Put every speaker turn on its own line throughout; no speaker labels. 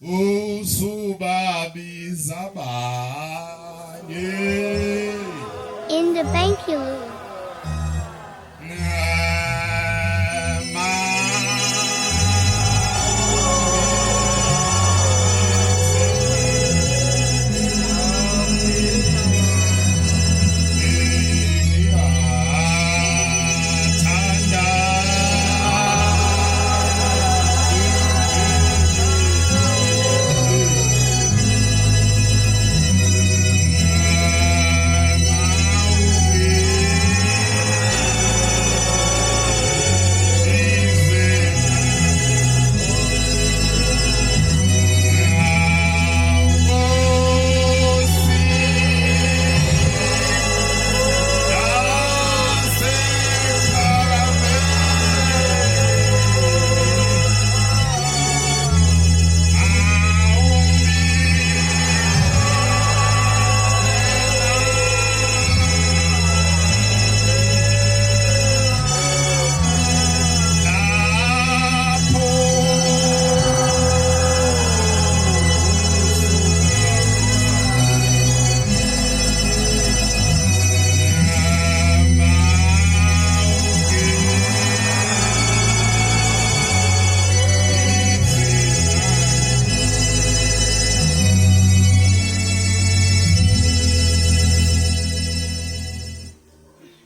usubabiza banye
In the bank you lose.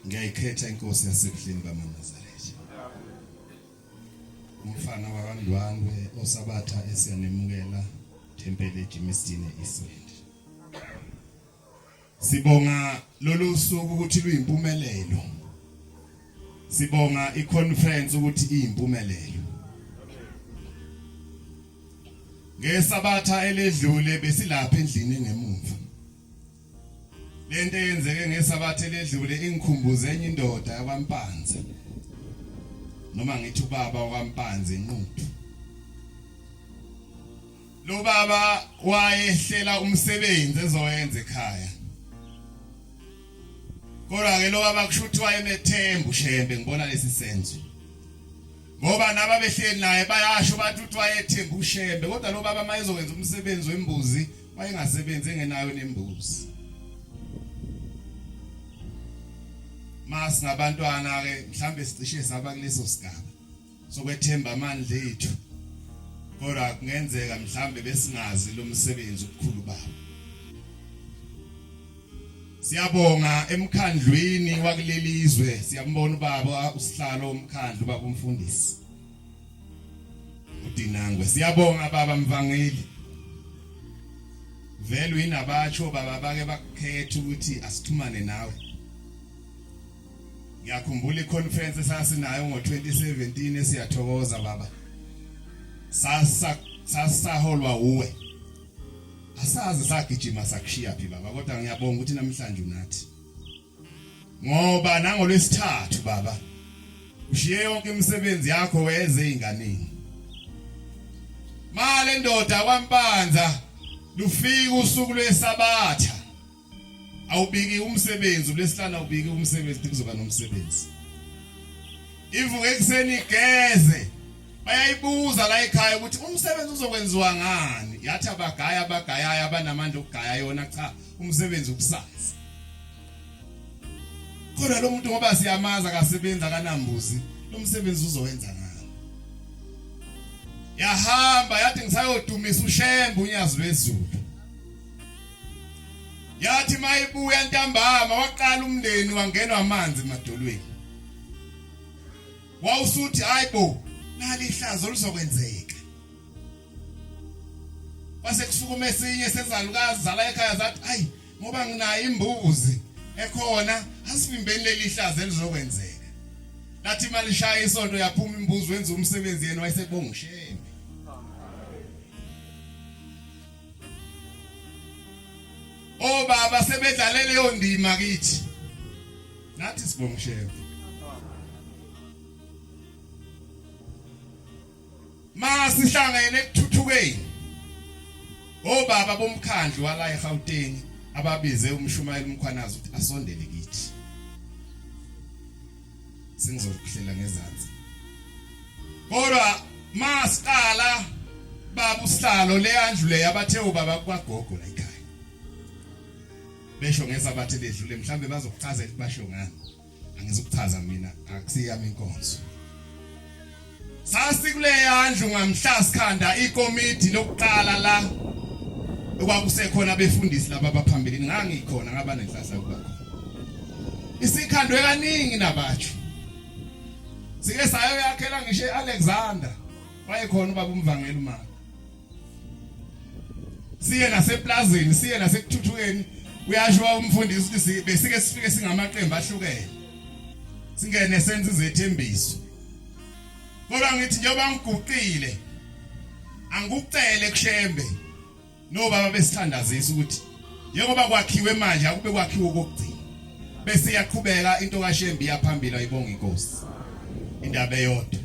Ngiyayikhetha inkosi yasebuhleni kaManazaretha. Umfana wakwaNdwandwe osabatha esiyanemukela tempele eJimistine eSwend. Sibonga lolu suku ukuthi luyimpumelelo. Sibonga iconference ukuthi iyimpumelelo. Ngesabatha eledlule besilapha endlini ngemuva. Lento eyenzeke ngesabatha eledlule ingikhumbuze enye indoda yakwaMpanza. Noma ngithi ubaba wakwaMpanza enquthu. Lo baba wayehlela umsebenzi ezoyenza ekhaya. Kodwa ke lo baba kusho ukuthi wayenethemba uShembe ngibona lesi senzo. Ngoba nababehleli naye bayasho bathi uthi wayethemba uShembe kodwa lo baba mayezokwenza umsebenzi wembuzi wayengasebenzi engenayo nembuzi. Mas ngabantwana ke mhlambe sicishe saba kuleso sigaba sokwethemba amandla ethu kodwa kungenzeka mhlambe besingazi lo msebenzi okukhulu babo. Siyabonga emkhandlwini wakulelizwe siyambona ubaba usihlalo omkhandlu baba umfundisi uDinangwe. Siyabonga baba Mvangeli vele uyinabatsho baba bake bakhetha ukuthi asithumane nawe. Ngiyakhumbula iconference esasinayo ngo2017 esiyathokoza baba. Sasaholwa uwe. Asazi sagijima sakushiya phi baba kodwa ngiyabonga ukuthi namhlanje unathi. Ngoba nangolwesithathu baba ushiye yonke imisebenzi yakho weze inganeni. Male ndoda kwaMpanza lufika usuku lwesabatha. Awubiki umsebenzi lesihlala ubiki umsebenzi kuzoba nomsebenzi. Ivuke ekseni igeze bayayibuza la ekhaya ukuthi umsebenzi uzokwenziwa ngani. Yathi abagayayo abanamandla okugaya yona cha umsebenzi ukusazi. Kodwa lo muntu ngoba siyamaza akasebenza kanambuzi lo msebenzi uzowenza ngani. Yahamba yathi ngisayodumisa uShembe unyazi wezulu. Yathi mayibuya ntambama waqala umndeni wangenwa amanzi emadolweni. Wawusuthi hayibo nali ihlazo lizokwenzeka. Base kusukuma esinye sezalukazi zala ekhaya zathi ayi ngoba nginayo imbuzi ekhona asivimbeni leli ihlazo elizokwenzeka. Lathi imali shaya isonto yaphuma imbuzi wenza umsebenzi yena wayesebonga uShembe. Oh baba sebedlale leyo ndima kithi. Nathi sibonga uShembe. Masihlangene ekuthuthukeni. Oh baba bomkhandlu wala eGauteng ababize umshumayeli umkhwanazi ukuthi asondele kithi. Singizokuhlela ngezansi. Kodwa masiqala baba usihlalo leyandlu yabathe ubaba kwagogo la ekhaya besho ngesabathe ledlule mhlambe bazokuchaza ukuthi basho ngani angizokuchaza mina akusiyami inkonzo sasi kule yandlu ngamhla sikhanda ikomiti lokuqala la okwakusekhona befundisi laba abaphambili ngangikhona ngaba nenhlahla kubakho isikhandwe kaningi nabatsho sike sayo yakhela ngisho eAlexander wayekhona ubaba umvangeli umama siye naseplazini siye nasekuthuthukeni uyasho umfundisi ukuthi besike sifike singamaqembu ahlukene singene senze izethembiso kodwa ngithi njengoba ngiguqile angikucele kushembe nobaba besithandazisa ukuthi njengoba kwakhiwe manje akube kwakhiwe kokugcina bese yaqhubeka into kaShembe yaphambili ayibonga inkosi indaba eyodwa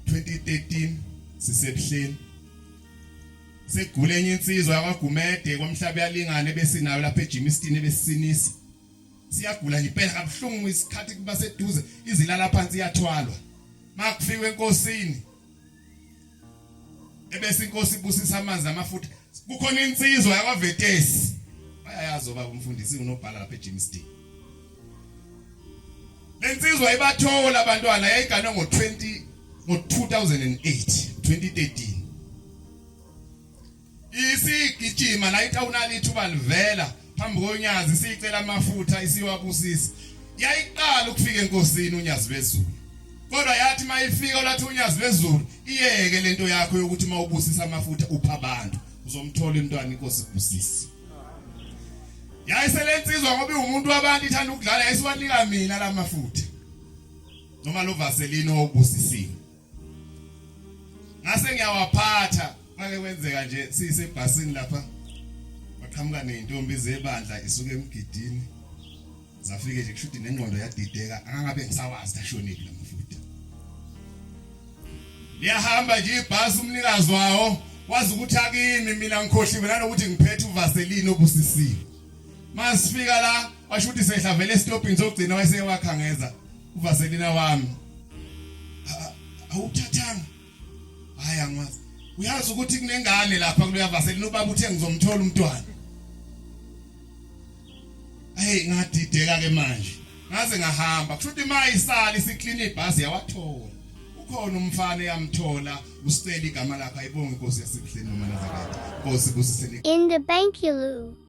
2013 sisebuhleni segule enye insizwa yakwaGumede kwamhlaba yalingane besinayo lapha eJimistini besisinisa siyagula nje phela kabuhlungu isikhathi kuba seduze izilala phansi yathwalwa makufika enkosini ebese inkosi ibusisa amanzi amafutha kukhona insizwa yakwaVetesi bayayazi baba umfundisi unobhala lapha eJimistini lensizwa ibathola abantwana yayiganwe ngo2008 2013 isigijima la itawuna lithuba livela phambi konyazi sicela amafutha isiwabusisa yayiqala ukufika enkosini unyazi bezulu kodwa yathi mayifika lathi unyazi bezulu iyeke lento yakho yokuthi mawubusisa amafutha upha abantu uzomthola umntwana inkosi ibusisi yayiselensizwa ngoba umuntu wabantu ithanda ukudlala yayisiwanika mina lamafutha noma lo vaseline obusisiwe ngase ngiyawaphatha make kwenzeka nje sisebhasini lapha baqhamuka nentombi zebandla isuke emgidini zafike nje kushuthi nengqondo yadideka angabe ngisawazi tashonile lamafutha liyahamba nje ibhasi umnikazi wawo wazi ukuthi akimi mina ngikhohliwe nanokuthi ngiphethe uvaseline obusisiwe masifika la washo ukuthi sehlavele estopini zokugcina wayesewakhangeza uvaseline wami awuthathanga hayi angwazi uyazi ukuthi kunengane lapha kuloya vaseline ubaba uthe ngizomthola umntwana hey ngadideka ke manje ngaze ngahamba kushuthi mayisali siklini ibhasi yawathola ukhona umfana yamthola usicela igama lakhe ayibonga inkosi yasebuhleni noma nazareth inkosi busiseni
In the Bank you lose.